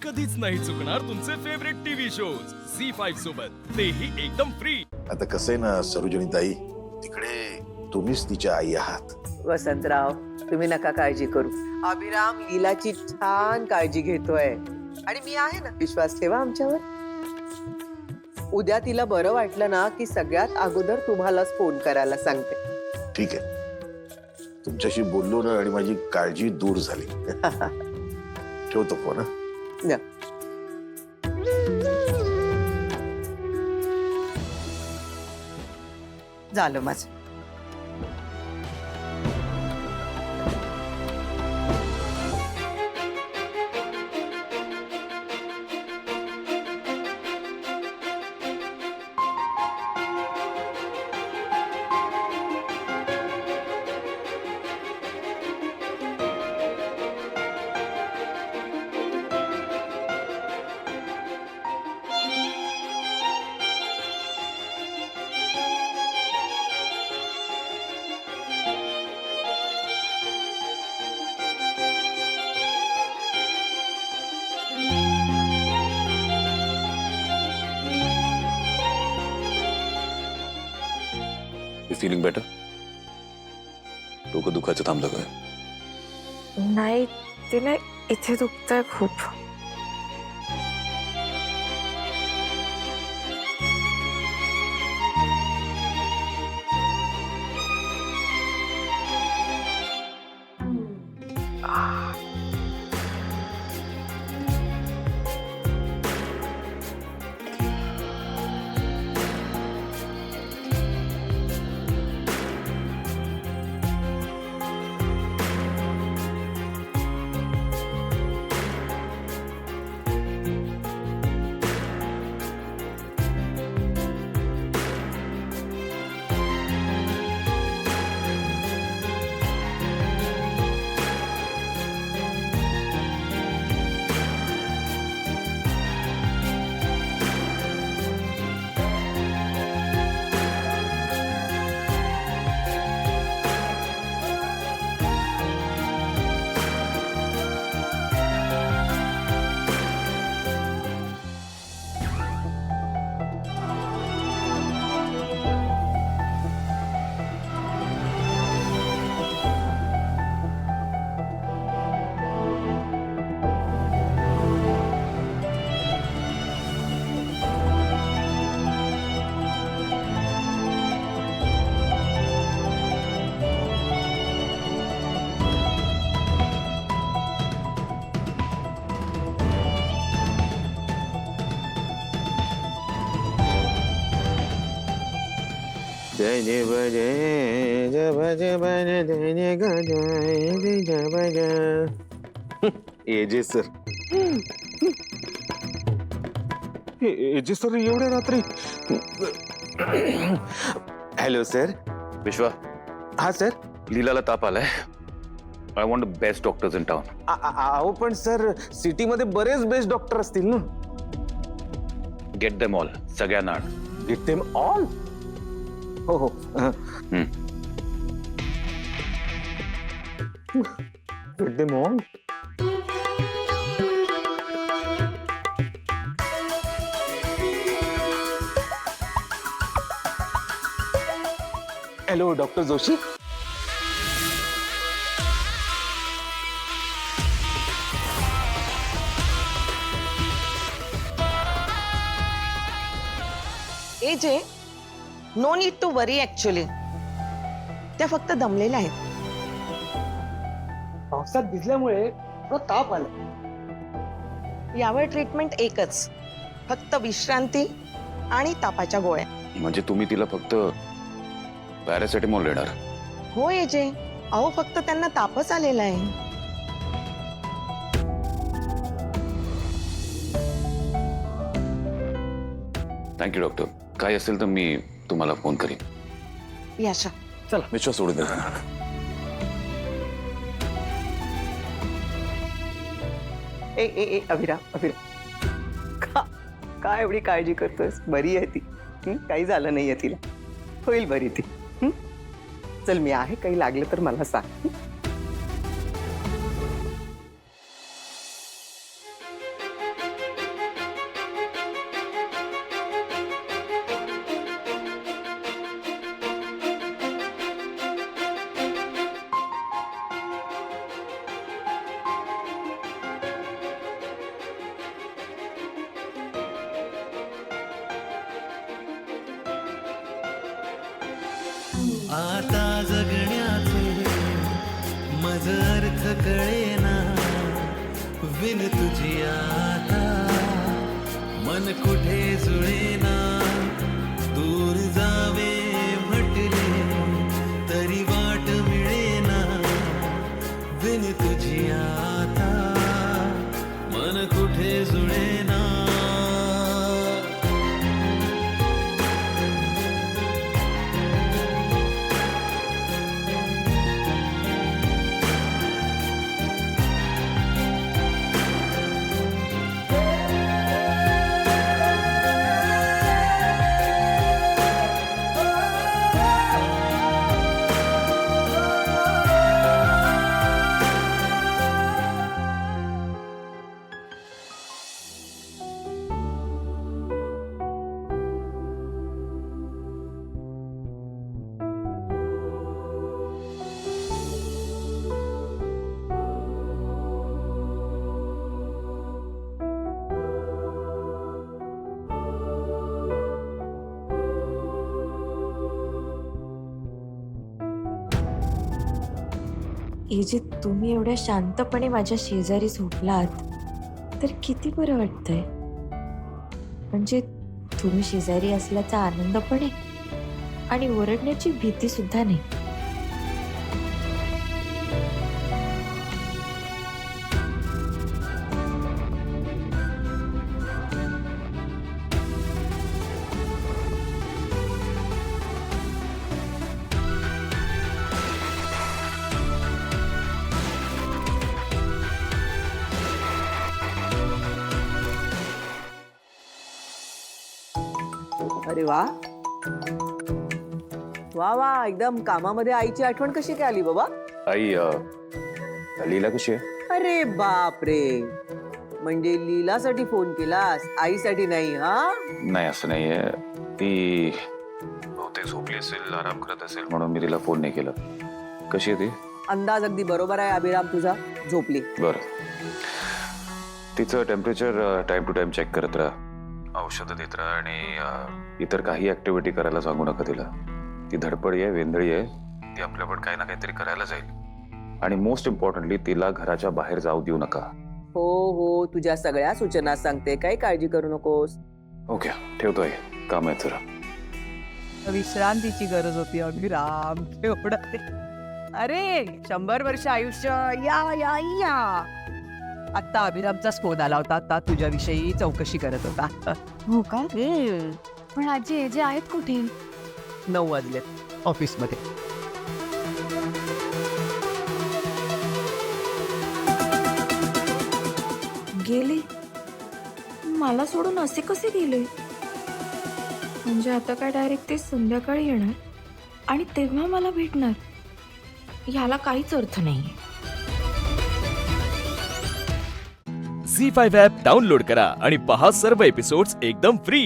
कधीच नाही चुकणार तुमचे फेवरेट टीव्ही शोज झी5 सोबत, तेही एकदम फ्री। आता कसं आहे ना सरोजनीताई, तिकडे तुम्हीच तिच्या आई आहात. वसंतराव, तुम्ही नका काळजी करू. अभिराम लीलाची छान काळजी घेतोय आणि मी आहे ना, विश्वास ठेवा आमच्यावर. उद्या तिला बरं वाटलं ना की सगळ्यात अगोदर तुम्हालाच फोन करायला सांगते. ठीक आहे, तुमच्याशी बोललो ना आणि माझी काळजी दूर झाली. ठेवतो फोन. या. झालं माझं. Feeling better? डोकं दुखायचं थांबलं का? नाही, ते ना इथे दुखतंय खूप. जय जय बजय जय जय बज जय जय गजय जय बज. एजे सर, एजे सर एवढ्या रात्री. Hello sir. विश्वा, हा सर. लीलाला ताप आलाय. I want the best doctors in town. अहो पण सर, सिटी मध्ये बरेच बेस्ट डॉक्टर असतील ना. गेट देम ऑल, सगळ्यांना आण. Get them all. हो हो. Get them all. Hello doctor Joshi. AJ, no need to worry. Actually त्या फक्त दमलेल्या आहेत. पावसात भिजल्यामुळे थोडं ताप आला. यावर ट्रीटमेंट एकच, फक्त विश्रांती आणि तापाच्या गोळ्या. म्हणजे तुम्ही तिला फक्त पॅरासिटामॉल देणार? हो एजे, अहो फक्त त्यांना तापच आलेला आहे. Thank you doctor. काय असेल तर मी तुम्हाला फोन करीन. याशा, चला. विश्वास सोडून द्या. ए ए ए अभिराम, अभिराम, का एवढी काळजी करतोस? बरी आहे ती. काही झालं नाहीये तिला. होईल बरी ती. चल, मी आहे, काही लागलं तर मला सांग. आता जगण्याचे मज अर्थ कळेना विन तुझी आता मन कुठे जुळेना दूर जावे म्हटले तरी वाट मिळेना विन तुझी आता मन कुठे जुळेना. हे जे तुम्ही एवढ्या शांतपणे माझ्या शेजारी झोपलात तर किती बरं वाटतंय. म्हणजे तुम्ही शेजारी असल्याचा आनंद पण आहे आणि ओरडण्याची भीती सुद्धा नाही. अरे वा वा वा, एकदम कामामध्ये आईची आठवण कशी काय आली बाबा? आई लीला कशी आहे? अरे बाप रे, म्हणजे लीलासाठी फोन केलास, आईसाठी नाही? हा, नाही असं नाहीये, ती बहुतेक झोपली असेल, आराम करत असेल म्हणून मी तिला फोन नाही केला. कशी आहे ती? अंदाज अगदी बरोबर आहे अभिराम तुझा, झोपली. बरं, तिचं temperature time to time check करत राहा, औषधं देत राहा आणि इतर काही ऍक्टिव्हिटी करायला सांगू नका तिला. ती धडपडी आहे, वेंधळी आहे, ती आपल्याकडे काही ना काहीतरी करायला जाईल. आणि मोस्ट इम्पॉर्टंटली तिला घराच्या बाहेर जाऊ देऊ नका. हो हो, तुझ्या सगळ्या सूचना सांगते, काही काळजी करू नकोस. ओके, ठेवतोय, काम आहे जरा. विश्रांतीची गरज होती अभिराम, एवढं. अरे 100 वर्ष आयुष्य, या या या. आता अभिरामचा फोन आला होता, आता तुझ्याविषयी चौकशी करत होता. हो का? पण आजी जे आहेत कुठे? 9 वाजलेत ऑफिसमध्ये. गेले? मला सोडून असे कसे गेले? म्हणजे आता काय डायरेक्ट ते संध्याकाळी येणार आणि तेव्हा मला भेटणार? याला काहीच अर्थ नाहीये. झी5 ॲप डाउनलोड करा आणि पहा सर्व एपिसोड्स एकदम फ्री.